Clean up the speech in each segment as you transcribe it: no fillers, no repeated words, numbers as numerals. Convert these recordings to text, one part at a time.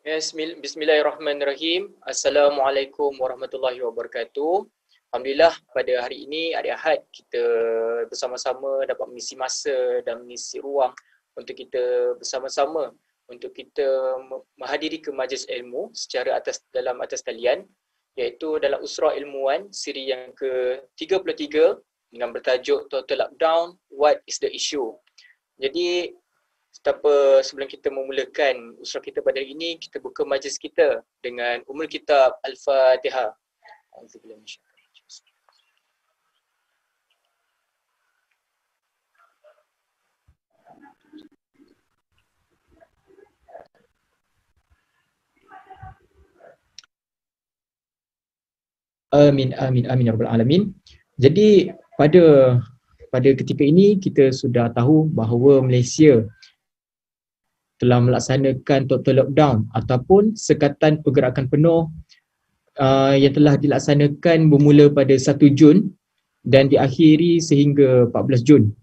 Bismillahirrahmanirrahim. Assalamualaikum warahmatullahi wabarakatuh. Alhamdulillah pada hari ini, hari Ahad, kita bersama-sama dapat mengisi masa dan mengisi ruang untuk kita bersama-sama untuk kita menghadiri ke majlis ilmu secara dalam atas talian, iaitu dalam Usrah Ilmuwan siri yang ke-33 dengan bertajuk Total Lockdown, What is the Issue? Jadi sebelum kita memulakan usrah kita pada hari ini, kita buka majlis kita dengan Ummul Kitab Al-Fatihah. Amin, amin, amin ya rabbal alamin. Jadi pada ketika ini kita sudah tahu bahawa Malaysia telah melaksanakan total lockdown ataupun sekatan pergerakan penuh yang telah dilaksanakan bermula pada 1 Jun dan diakhiri sehingga 14 Jun.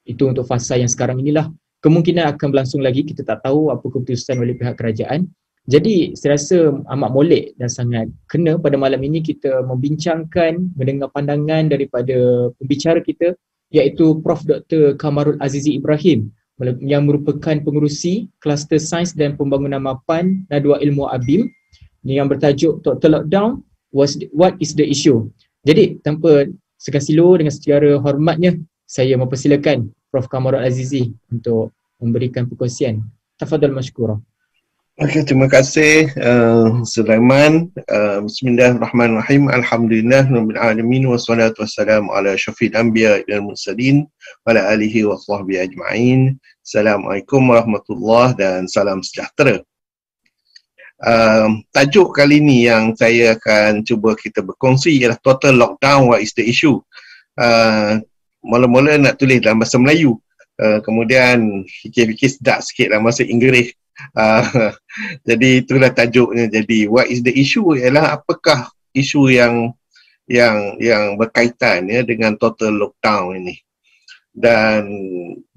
Itu untuk fasa yang sekarang inilah. Kemungkinan akan berlangsung lagi, kita tak tahu apa keputusan oleh pihak kerajaan. Jadi saya rasa amat molek dan sangat kena pada malam ini kita membincangkan, mendengar pandangan daripada pembicara kita, iaitu Prof. Dr. Kamarul Azizi Ibrahim yang merupakan pengerusi Kluster Sains dan Pembangunan Mapan Nadwa Ilmu ABIM yang bertajuk Total Lockdown, What is the Issue? Jadi tanpa sekasilo, dengan secara hormatnya saya mempersilakan Prof. Kamarul Azizi untuk memberikan perkongsian. Tafadhal mashkura. Okey, terima kasih Sulaiman. Bismillahirrahmanirrahim. Alhamdulillah rabbil alamin wassalatu wassalamu ala syafil anbiya wal mursalin wa ala alihi wa sahbihi ajma'in. Assalamualaikum warahmatullahi dan salam sejahtera. Tajuk kali ni yang saya akan cuba kita berkongsi ialah Total Lockdown, What is the Issue? Mula-mula nak tulis dalam bahasa Melayu, kemudian fikir-fikir sedap sikit dalam bahasa Inggeris. Jadi itulah tajuknya. Jadi what is the issue ialah apakah isu yang berkaitan ya dengan total lockdown ini. Dan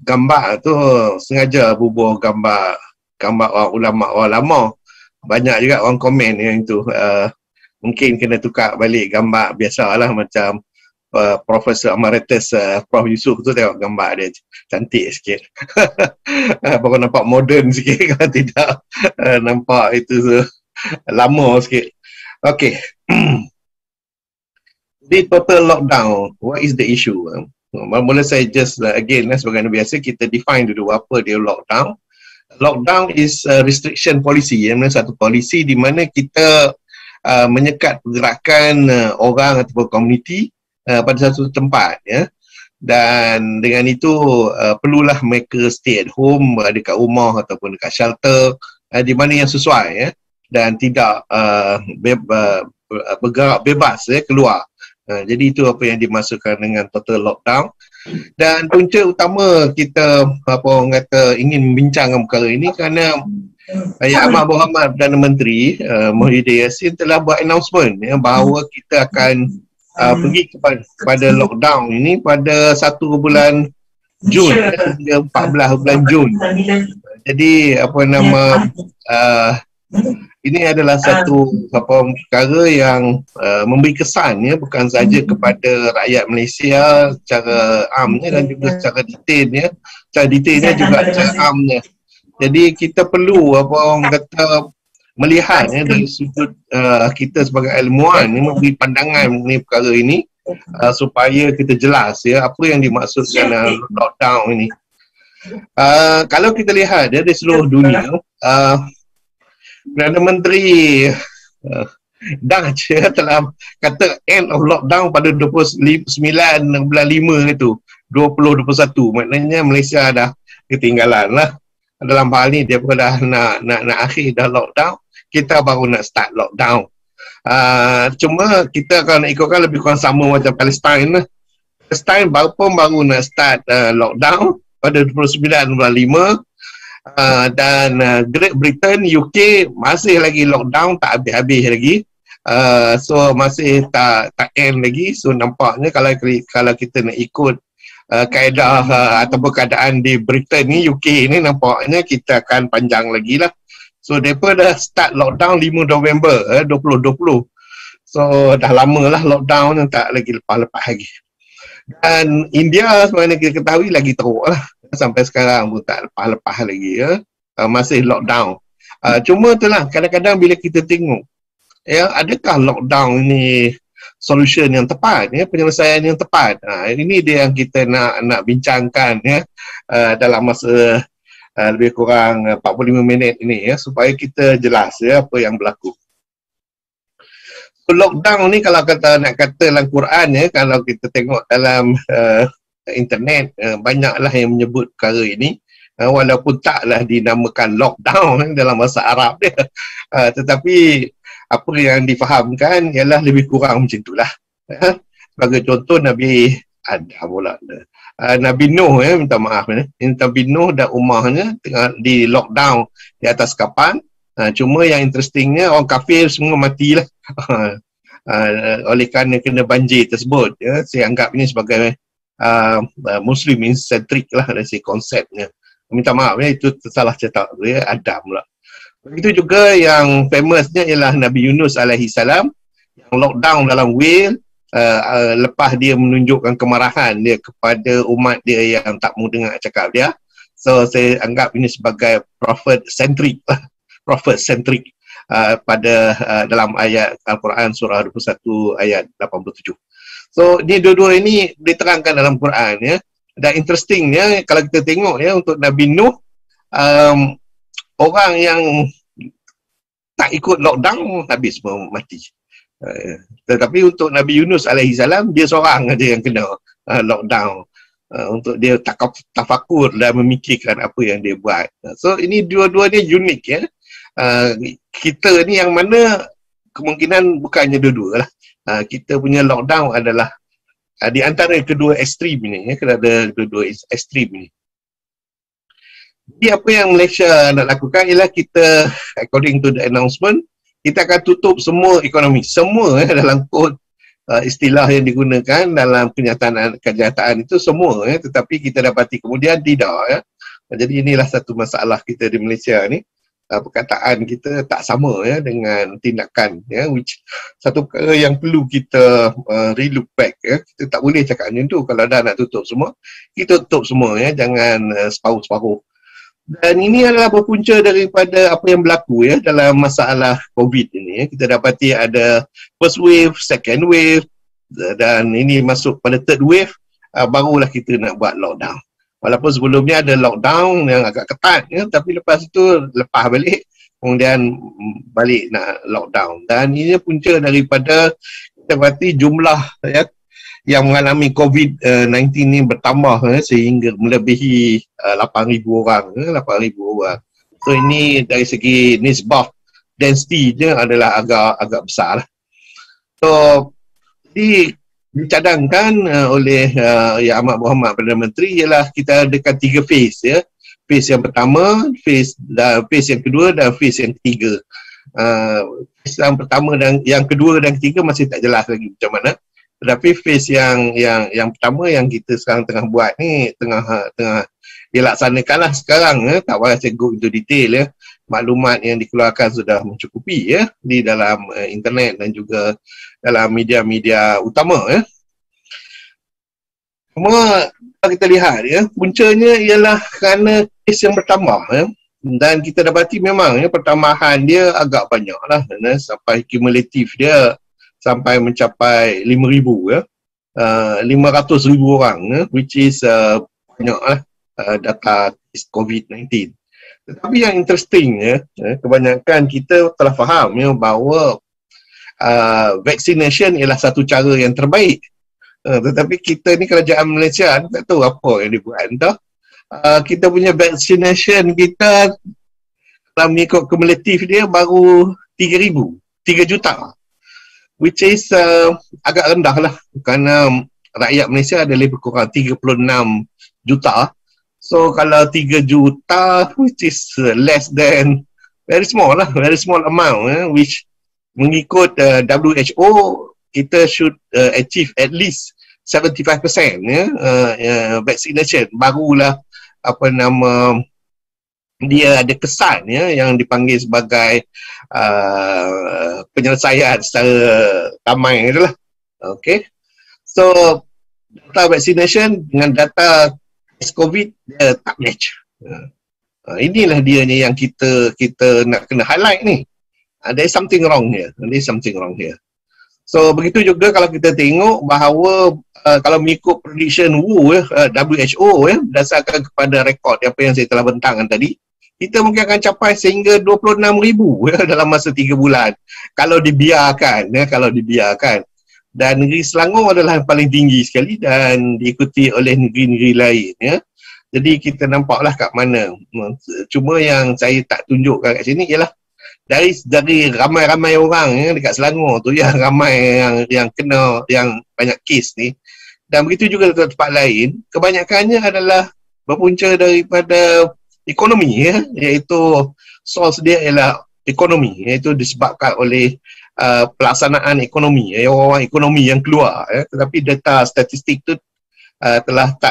gambar tu sengaja bubuh gambar orang ulama lama. Banyak juga orang komen yang itu. Mungkin kena tukar balik gambar biasalah macam Profesor Emeritus Prof Yusuf tu, tengok gambar dia cantik sikit. Baru nampak moden sikit, kalau tidak nampak itu lama sikit. Okey. Di total lockdown, what is the issue? Mula saya just again sebagai biasa kita define dulu apa dia lockdown. Lockdown is a restriction policy, satu polisi di mana kita menyekat pergerakan orang ataupun komuniti pada satu tempat ya, dan dengan itu perlulah mereka stay at home, berada kat rumah ataupun dekat shelter di mana yang sesuai ya, dan tidak bergerak bebas ya, keluar. Jadi itu apa yang dimaksudkan dengan total lockdown. Dan punca utama kita ingin membincangkan perkara ini kerana Yang Amat Berhormat Perdana Menteri Muhyiddin Yassin telah buat announcement ya, bahawa kita akan pergi kepada lockdown ini pada 1 bulan Jun hingga 14 bulan Jun. Jadi ini adalah satu perkara yang memberi kesan ya, bukan saja kepada rakyat Malaysia secara amnya dan juga secara detailnya. Secara detailnya juga secara amnya. Jadi kita perlu melihat ya, dari sudut kita sebagai ilmuwan ni, memberi pandangan mengenai perkara ini supaya kita jelas ya apa yang dimaksudkan lockdown ini. Kalau kita lihat ya, di seluruh dunia Perdana Menteri Dutch telah kata end of lockdown pada 29 bulan 5 itu 2021. Maknanya Malaysia dah ketinggalan lah. Dalam hal ni dia pun dah nak akhir dah lockdown, kita baru nak start lockdown. Cuma kita kalau nak ikutkan lebih kurang sama macam Palestin lah. Palestin baru nak start lockdown pada 29 bulan 5, dan Great Britain, UK masih lagi lockdown, tak habis-habis lagi. So masih tak end lagi. So nampaknya kalau kita nak ikut kaedah ataupun keadaan di Britain ni, UK ni, nampaknya kita akan panjang lagi lah. So mereka dah start lockdown 5 November 2020. So dah lama lah lockdown, tak lagi lepas-lepas lagi. Dan India sebenarnya kita ketahui lagi teruk lah. Sampai sekarang pun tak lepas-lepas lagi masih lockdown. Cuma itulah kadang-kadang bila kita tengok adakah lockdown ini solution yang tepat, penyelesaian yang tepat. Ini dia yang kita nak bincangkan dalam masa lebih kurang 45 minit ini supaya kita jelas apa yang berlaku. Lockdown ni kalau nak kata dalam Quran kalau kita tengok dalam internet banyaklah yang menyebut perkara ini walaupun taklah dinamakan lockdown dalam bahasa Arab dia, tetapi apa yang difahamkan ialah lebih kurang macam itulah. Sebagai contoh Nabi Adam pula Nabi Nuh minta maaf Nabi Nuh dan umahnya tengah di lockdown di atas kapal. Cuma yang interestingnya orang kafir semua matilah oleh kerana kena banjir tersebut. Saya anggap ini sebagai Muslim centric lah dari konsepnya. Minta maaf itu salah cetak Adam pula. Begitu juga yang famousnya ialah Nabi Yunus alaihi salam yang lockdown dalam whale lepas dia menunjukkan kemarahan dia kepada umat dia yang tak mau dengar cakap dia. So saya anggap ini sebagai prophet centric pada dalam ayat Al-Quran surah 21 ayat 87. So ni dua-dua ini diterangkan dalam Quran dan interestingnya kalau kita tengok untuk Nabi Nuh orang yang tak ikut lockdown habis semua mati. Tetapi untuk Nabi Yunus alaihi salam dia seorang aja yang kena lockdown untuk dia tafakur dan memikirkan apa yang dia buat. So ini dua-duanya unik kita ni yang mana kemungkinan bukannya dua-dua lah. Kita punya lockdown adalah di antara kedua ekstrim ini kerana kedua ekstrim ini. Jadi apa yang Malaysia nak lakukan ialah kita according to the announcement kita akan tutup semua ekonomi, semua dalam kod istilah yang digunakan dalam kenyataan itu semua tetapi kita dapati kemudian tidak Jadi inilah satu masalah kita di Malaysia ni, perkataan kita tak sama dengan tindakan which satu perkara yang perlu kita relook back kita tak boleh cakap macam tu. Kalau dah nak tutup semua, kita tutup semua jangan separuh-separuh. Dan ini adalah berpunca daripada apa yang berlaku dalam masalah COVID ini. Kita dapati ada first wave, second wave dan ini masuk pada third wave, barulah kita nak buat lockdown. Walaupun sebelumnya ada lockdown yang agak ketat tapi lepas itu lepas balik kemudian balik nak lockdown. Dan ini punca daripada kita dapati jumlah yang mengalami COVID-19 ini bertambah sehingga melebihi 8,000 orang. 8,000 orang. So ini dari segi nisbah density-nya adalah agak besar. So dicadangkan oleh Yang Amat Berhormat Perdana Menteri ialah kita adakan 3 phase Phase yang pertama, phase yang kedua dan phase yang ketiga. Phase yang pertama dan yang kedua dan ketiga masih tak jelas lagi macam mana. Tetapi phase yang pertama yang kita sekarang tengah buat ni tengah dilaksanakanlah sekarang tak payah saya go into detail maklumat yang dikeluarkan sudah mencukupi di dalam internet dan juga dalam media-media utama Cuma kalau kita lihat puncanya ialah kerana kes yang bertambah dan kita dapati memang pertambahan dia agak banyak lah sampai kumulatif dia sampai mencapai 5,000 500,000 orang which is banyak lah data COVID-19. Tetapi yang interesting kebanyakan kita telah faham bahawa vaccination ialah satu cara yang terbaik. Tetapi kita ni kerajaan Malaysia tak tahu apa yang dibuat entah. Kita punya vaccination kita dalam mengikut kumulatif dia baru 3 juta. Which is agak rendah lah kerana rakyat Malaysia ada lebih kurang 36 juta. So kalau 3 juta which is less than very small amount which mengikut WHO kita should achieve at least 75% vaccination barulah dia ada kesan ya yang dipanggil sebagai penyelesaian secara ramai itulah. Okay. So data vaccination dengan data COVID dia tak match. Inilah dia ni yang kita nak kena highlight ni. There is something wrong here. There is something wrong here. So begitu juga kalau kita tengok bahawa kalau mengikut prediction WHO berdasarkan kepada rekod apa yang saya telah bentangkan tadi, kita mungkin akan capai sehingga 26,000 dalam masa 3 bulan kalau dibiarkan dan negeri Selangor adalah yang paling tinggi sekali dan diikuti oleh negeri-negeri lain ya. Jadi kita nampaklah kat mana. Cuma yang saya tak tunjukkan kat sini ialah dari ramai-ramai orang dekat Selangor tu yang ramai yang kena, yang banyak kes ni, dan begitu juga di tempat lain, kebanyakannya adalah berpunca daripada ekonomi ya, iaitu source dia ialah ekonomi, iaitu disebabkan oleh pelaksanaan ekonomi, orang-orang ekonomi yang keluar ya. Tetapi data statistik tu telah tak